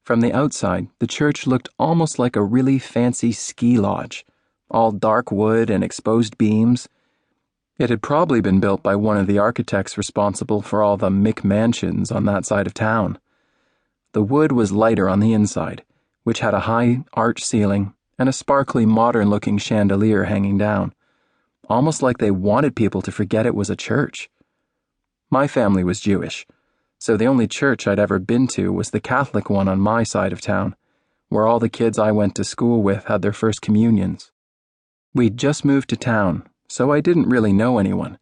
From the outside, the church looked almost like a really fancy ski lodge, all dark wood and exposed beams. It had probably been built by one of the architects responsible for all the McMansions on that side of town. The wood was lighter on the inside, which had a high arch ceiling and a sparkly modern-looking chandelier hanging down, almost like they wanted people to forget it was a church. My family was Jewish, so the only church I'd ever been to was the Catholic one on my side of town, where all the kids I went to school with had their first communions. We'd just moved to town, so I didn't really know anyone,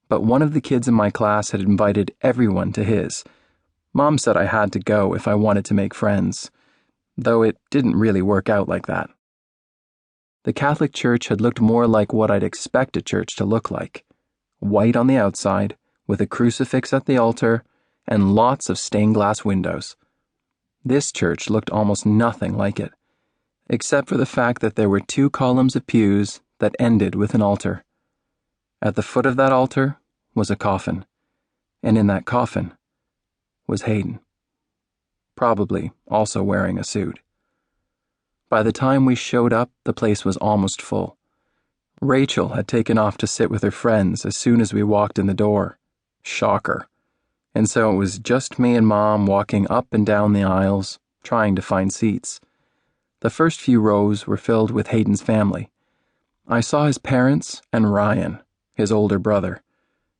but one of the kids in my class had invited everyone to his. Mom said I had to go if I wanted to make friends, though it didn't really work out like that. The Catholic church had looked more like what I'd expect a church to look like: white on the outside, with a crucifix at the altar, and lots of stained glass windows. This church looked almost nothing like it, except for the fact that there were 2 columns of pews that ended with an altar. At the foot of that altar was a coffin, and in that coffin was Hayden, probably also wearing a suit. By the time we showed up, the place was almost full. Rachel had taken off to sit with her friends as soon as we walked in the door. Shocker. And so it was just me and Mom walking up and down the aisles, trying to find seats. The first few rows were filled with Hayden's family. I saw his parents and Ryan, his older brother,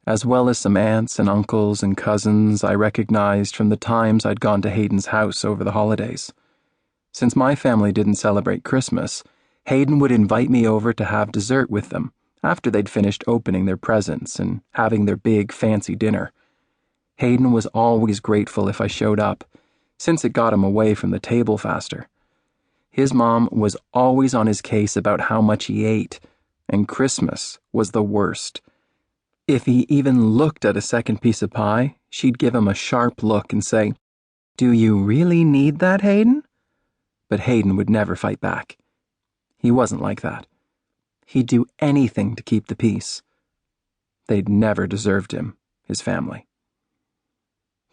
as well as some aunts and uncles and cousins I recognized from the times I'd gone to Hayden's house over the holidays. Since my family didn't celebrate Christmas, Hayden would invite me over to have dessert with them after they'd finished opening their presents and having their big fancy dinner. Hayden was always grateful if I showed up, since it got him away from the table faster. His mom was always on his case about how much he ate, and Christmas was the worst. If he even looked at a second piece of pie, she'd give him a sharp look and say, "Do you really need that, Hayden?" But Hayden would never fight back. He wasn't like that. He'd do anything to keep the peace. They'd never deserved him, his family.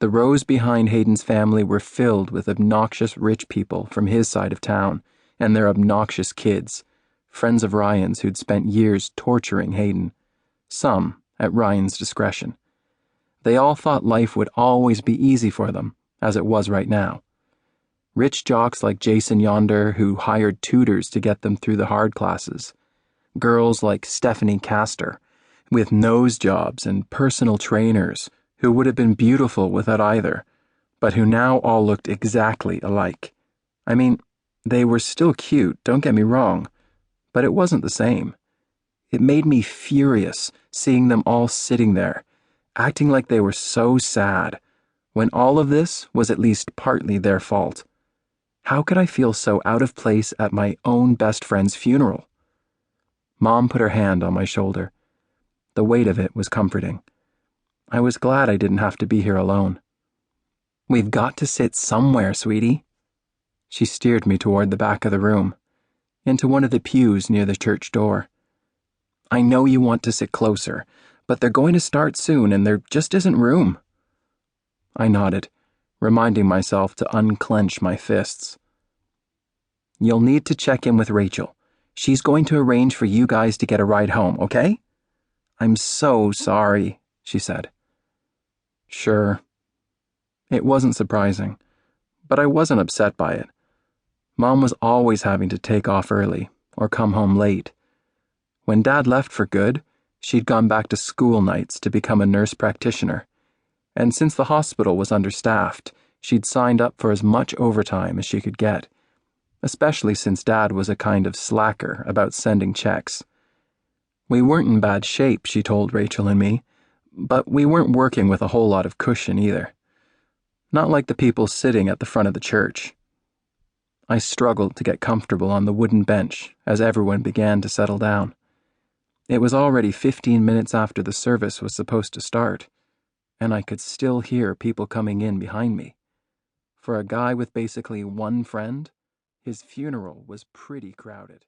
The rows behind Hayden's family were filled with obnoxious rich people from his side of town and their obnoxious kids, friends of Ryan's who'd spent years torturing Hayden, some at Ryan's discretion. They all thought life would always be easy for them, as it was right now. Rich jocks like Jason yonder who hired tutors to get them through the hard classes. Girls like Stephanie Castor, with nose jobs and personal trainers who would have been beautiful without either, but who now all looked exactly alike. I mean, they were still cute, don't get me wrong, but it wasn't the same. It made me furious seeing them all sitting there, acting like they were so sad, when all of this was at least partly their fault. How could I feel so out of place at my own best friend's funeral? Mom put her hand on my shoulder. The weight of it was comforting. I was glad I didn't have to be here alone. "We've got to sit somewhere, sweetie." She steered me toward the back of the room, into one of the pews near the church door. "I know you want to sit closer, but they're going to start soon and there just isn't room." I nodded, reminding myself to unclench my fists. "You'll need to check in with Rachel. She's going to arrange for you guys to get a ride home, okay?" "I'm so sorry," she said. Sure. It wasn't surprising, but I wasn't upset by it. Mom was always having to take off early or come home late. When Dad left for good, she'd gone back to school nights to become a nurse practitioner, and since the hospital was understaffed, she'd signed up for as much overtime as she could get, especially since Dad was a kind of slacker about sending checks. We weren't in bad shape, she told Rachel and me, but we weren't working with a whole lot of cushion either. Not like the people sitting at the front of the church. I struggled to get comfortable on the wooden bench as everyone began to settle down. It was already 15 minutes after the service was supposed to start, and I could still hear people coming in behind me. For a guy with basically one friend, his funeral was pretty crowded.